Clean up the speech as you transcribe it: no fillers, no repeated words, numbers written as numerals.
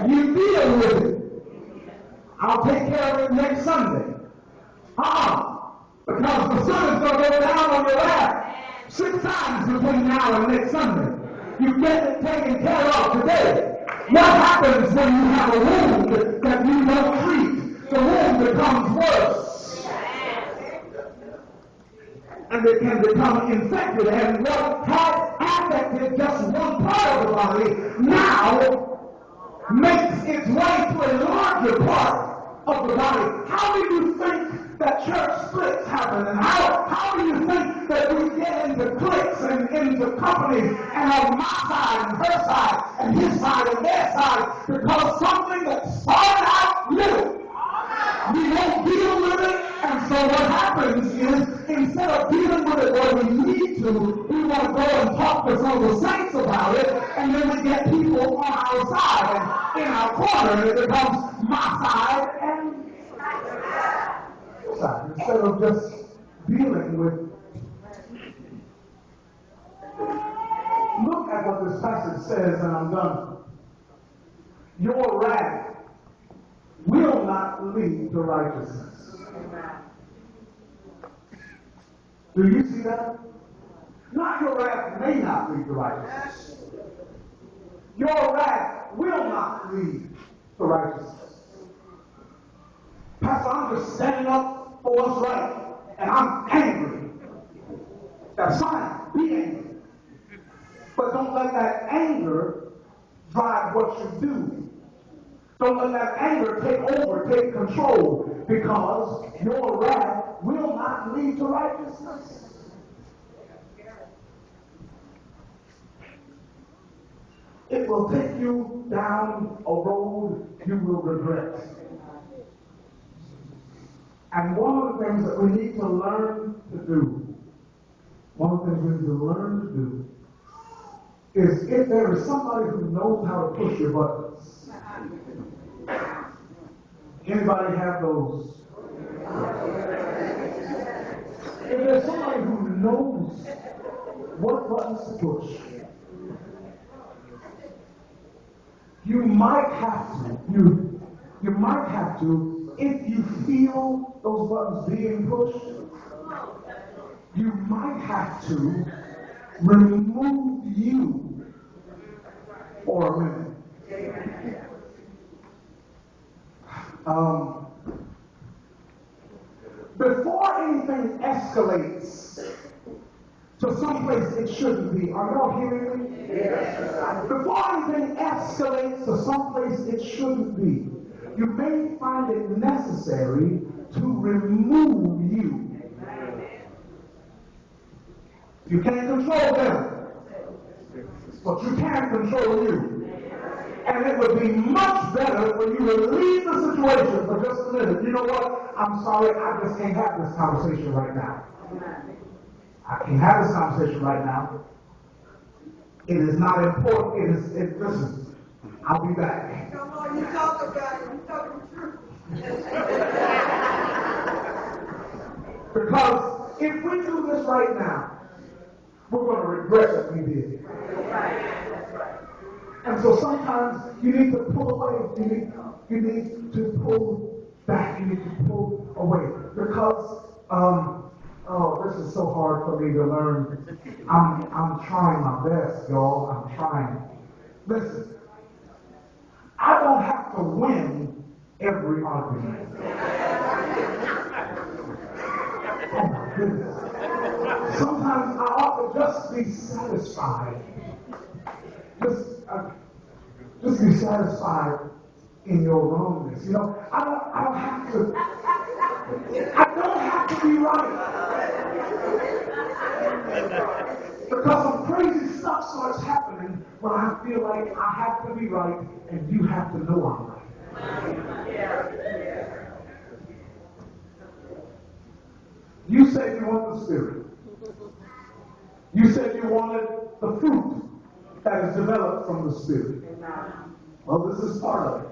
You deal with it. I'll take care of it next Sunday. Because the sun is going to go down on your lap 6 times between now and next Sunday. You get it taken care of today. What happens when you have a wound that you don't treat? The wound becomes worse. And it can become infected. And what had affected just one part of the body now makes its way to a larger part of the body. How do you think that church splits happen? And how do you think that we get into cliques and into companies and on my side and her side and his side and their side? Because something that started out little, we won't deal with it. And so what happens is, instead of dealing with it where we need to, we want to go and talk to some of the saints about it, and then we get people on our side and in our corner, and it becomes my side and your side, instead of just dealing with. Look at what this passage says, and I'm done. Your wrath will not lead to righteousness. Do you see that? Not your wrath may not lead to righteousness. Your wrath will not lead to righteousness. Pastor, I'm just standing up for what's right, and I'm angry. That's fine. Be angry. But don't let that anger drive what you do. Don't let that anger take over, take control, because your wrath will not lead to righteousness. It will take you down a road you will regret. And one of the things that we need to learn to do, is if there is somebody who knows how to push your buttons. Anybody have those? If there's somebody who knows what buttons to push, you might have to, if you feel those buttons being pushed, you might have to remove you for a minute. Before anything escalates to someplace it shouldn't be, are y'all hearing me? Yes. Before anything escalates to someplace it shouldn't be, you may find it necessary to remove you. You can't control them, but you can control you. And it would be much better for you to leave the situation for just a minute. You know what? I'm sorry, I just can't have this conversation right now. I can't have this conversation right now. It is not important. Listen, I'll be back. Come on, you talk about it. You talking the truth. Because if we do this right now, we're going to regret what we did. That's right. And so sometimes you need to pull away. You need to pull back. You need to pull away. Because, this is so hard for me to learn. I'm trying my best, y'all. I'm trying. Listen, I don't have to win every argument. Oh my goodness. Sometimes I ought to just be satisfied. Just be satisfied in your wrongness. You know, I don't have to be right. Because some crazy stuff starts happening when I feel like I have to be right and you have to know I'm right. You said you want the Spirit. You said you wanted the fruit that is developed from the Spirit. Well, this is part of it.